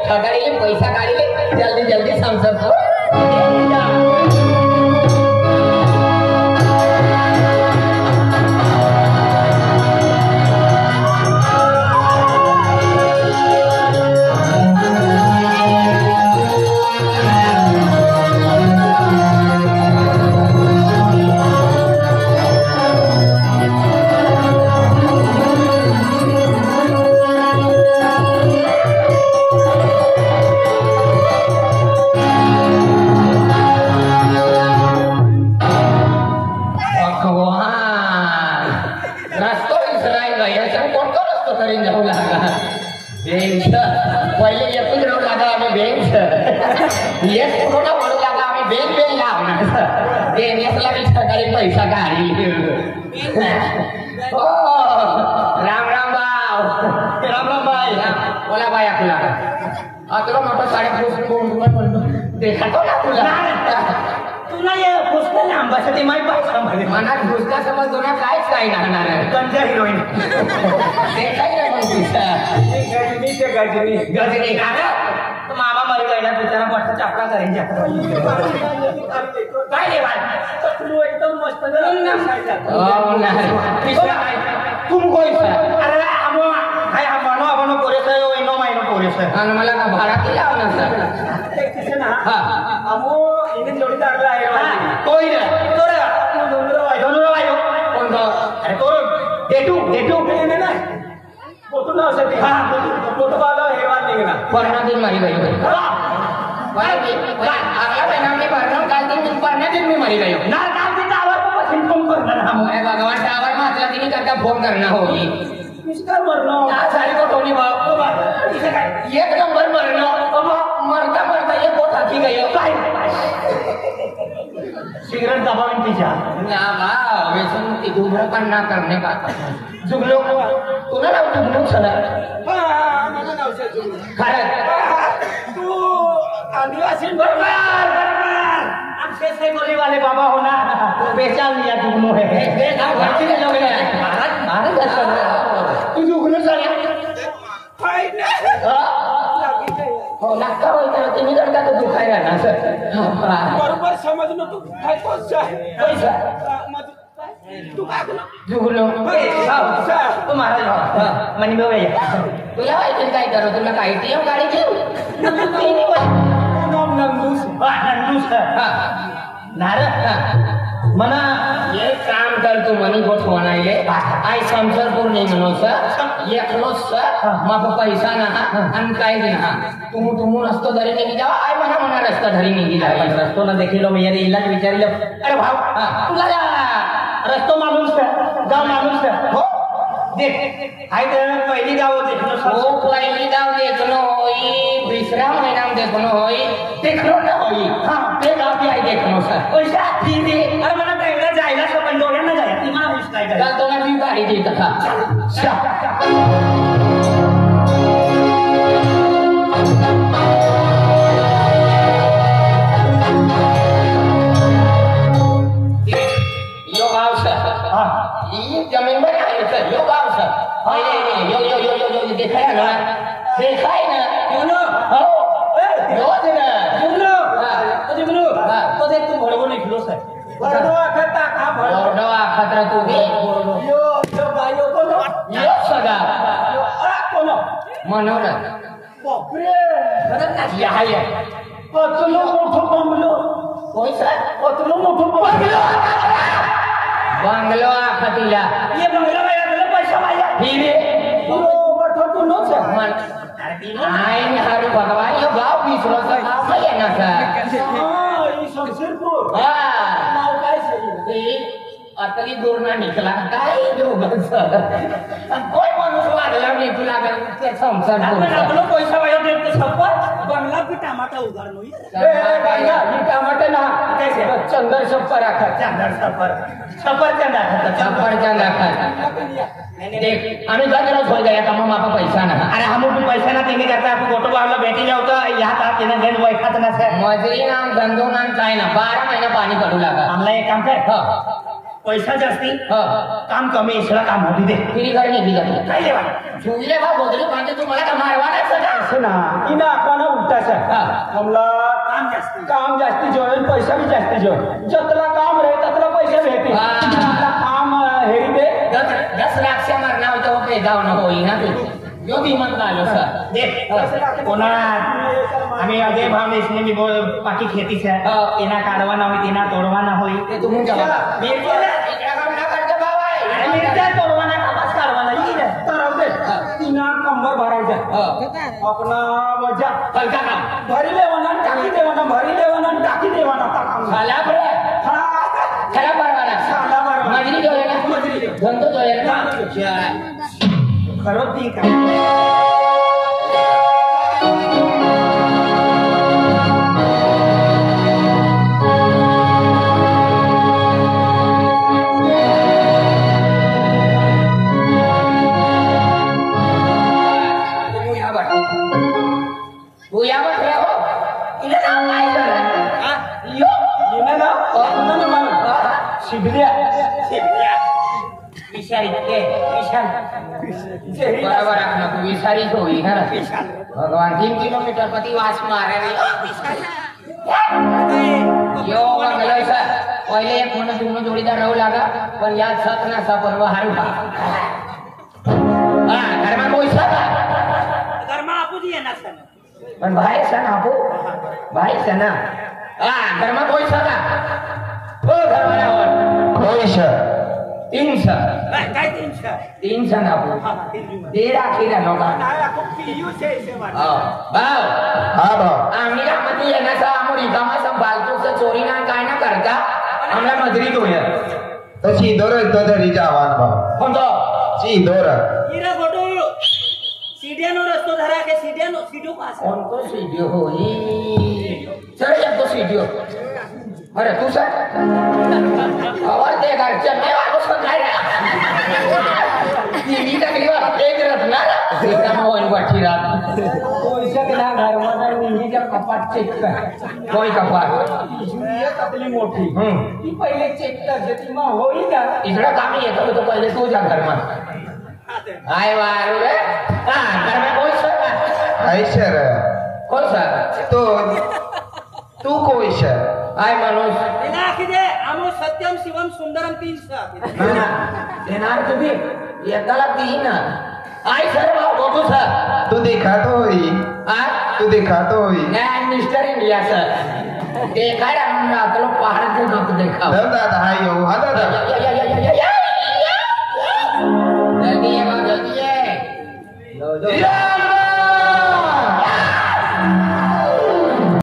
ठगाड़ीले पैसा गाड़ीले जल्दी जल्दी संसद हो पैसा गाड़ी ओ राम राम भाई बोला भाई आपला तुला मोठं साडे देखा तो ना तुला ये पुस्तक लांबासाठी माहिती पाहिजे मनात पुस्तक समज दोना काहीच काही लागणार कंजा हिरोईन ते काय रे मग गजनी का तो मामा मर गया ना बेचारा मोठा चापला करेंगे काय रे तू एकदम मस्त तुम कोई अरे हमो हाय हमनो अपनो पोरेस इनो माइनो पोरेस आणि मला का भाडा केला ना सर एक किसे ना हां हमो इंडियन जोडीदारला आहे कोई रे तो रे दोनरो आयो कोण तो अरे तो डेटू नाही नाही फोटो ना असते हां फोटो वाला हेवान निघना परणा दिन मारी गई अगला महीना में भरना काल दिन परणा दिन में मरी गई ना काल दिन टावर पर सिंपल करना हम भगवान टावर में आतला दिन करता फोन करना होगी किसका मरना आ सारी को टोनी बाप एक नंबर मरना मरता मरता ये बहुत आखी गई काय सिगरेट दबावन पीछा ना बा व्यसन की धूम्रपान ना करने का जुगलो तुला नाव जुगलो चला हां मला नाव से जुगलो खरं तू आदिवासी बरोबर आपसे से गोली वाले बाबा हो ना तो पहचान लिया जुगलो है हम भर्ती के लोग हैं भारत ऐसा तू जुगलो चला फाइनल हो लागता होता तुम्ही जर का तो दुखायला ना सर बरोबर समजलो तू काय पैसा तू काय जुगलो तो महाराज मनी भाऊ तुला माहिती काय करू तुला काय टीएम गाडी घेऊ नंदूस नार मना ये काम कर तू मनी गोठ बनाइले आई संसरपुर नहीं मनो सर एक लो सर माप पैसा ना अन काय दिन हा तुम रस्तो धरी नहीं जावा आई मना रस्ता धरी नहीं जावा रस्तो ना देखिलो मैं ये इलाज विचारिलो अरे भाऊ तुला रस्तो मालूम से गाव मालूम से हो देख आई तर पहिली गाव देखनो हो पहिली गाव देखनो होई दुसरा महिना देखनो होई देखनो ना होई हां ते गाव भी आई देखनो सर पैसा ठीक है अरे मला ट्रेनला जायला पण दोघांना जाय ती मला विश काय काल तो ना ती गाडी देत था यो गाव सर हां ये जमीन पर आहे सर यो गाव सर यो देखा ना क्यों ना हो यो ना जुगलो तो जुगलो तो देख तू भडगो निघलो सर भडगो खाता का भडगो खतरा तू दे यो बायो कोण यो सगा कोण मनोर बापरे खरंच ना या हाय अतलो मोठो बंगलो कोई सर अतलो मोठो बंगलो आखतीला ये बंगलो वाला पैसा वाला फिर तो मोठो तू नो सर मन आई हारू भगवान यो गाव विसरो सर काय ना सर हां ई संसरपुर हां नाव काय सही अतली दूर ना निकला काय जो सर कोई माणूस लागला नाही तुला ते संसरपुर आपण आपलो पैसा वाया देत सपर बंगला भी टमाटा उगाडलो बंगला ही टमाटा ना कैसे चंदर सपर आखा चंदर सपर चंदर आखा देख आम्ही गजरच हो गया तमाम आपका पैसा ना अरे हम भी पैसा ना देंगे करता आपको फोटो वाला बैठी जाओ तो यहाँ था तेने दिन वो खात ना सर मजरी नाम धंधो नाम काय ना 12 महीना पानी पडू लगा हमला एक काम कर पैसा जास्ती हा काम कमी इसला काम होती दे फिरी करणे की जाते काय लेवा जुईले बा बोदली पाहिजे तुम्हाला का मारवाना सगळं असं ना इना आपण उलटाच हा हमला काम जास्ती जोड पैसा भी जास्ती जोड जतला काम रहे ततला पैसा भेटे हा. काम हेरी दे 10 लाखच्या मरणावर तेव्हा पैदा न होई ना तू यो भी म्हणता आलो सर देख कोणा आम्ही अजय भाव इसने मी बाकी खेती से एना काढवाना होई तेना तोडवाना होई ते तुम्ही जवाब मिरच्या इकडे काम ना करते बाबा अरे मिरच्या तोडवाना कापास काढवाना ही रे तर दे तिना कंबर भरायचा आपला मजा हलका काम भरी लेवाना टाकी देवाना भरी लेवाना टाकी देवाना ता काम झाला बरे हा खरा परवाना साधा परवाना. मजरी जोडे ना मजरी. धंदो जोडे ना खरं ती काय तू यावर रे हो इले ना काय कर यो येणे ना ना मला शिबल्या विषारी के विशाल बराबर आपला तू विसारी होई ना भगवान 3 किलोमीटर प्रति वास मारे रे यो मंगल सर पहिले एक म्हणून तुम्ही जोडीदार राहू लागा पण यात सत ना सपन व हारू खा हा घरमा कोई सर घरमा आपू दी येणार सन पण बाहेर सण आपू बाहेर सण हा घरमा कोई सर हो घरवाल्यावर होय सर 3 सर काय 300 3 सण आपू तेरा खीरा लोकांना भाव हा भाऊ आम्ही रामती येण्याचा आम्ही रिकामा फालतूचं चोरी ना काय ना करता आम्हाला मजरी होय तशी दोर तो तरी जावान भाऊ कोणतो ची दोर हीरा फोटो सीढ़ियानो रस्तो धरा के सीढ़ियो पास कोणतो सीडियो होई चल येतो सीडियो अरे तू सर आवाज दे घरच्या नाही वाटत काय रे टीव्ही टाकली एक रत्ना रिकामा होईल वाटी रात पैसे ना घरमध्ये निंगीच्या कपाट चेक कर कोई कपाट ततली मोठी ती पहिले चेक करते ती मग होई का इकडं काम येतो तो पहिले तुझ्या घरमा आय वारू रे हा घरमा कोई सर ऐशर कोण सर तू कोई सर आय माणूस इला किदे आमो सत्यम शिवम सुंदरम 300 देणार तुम्ही एकाला 3 आय सर बोलतो सर तू दिखातो होई तू दिखातो होई मैं मिस्टर इंडिया सर देखा रे हम अकलो पहाड़ के दुख देखा दादा हाय यो हा दादा जल्दी है जल्दी है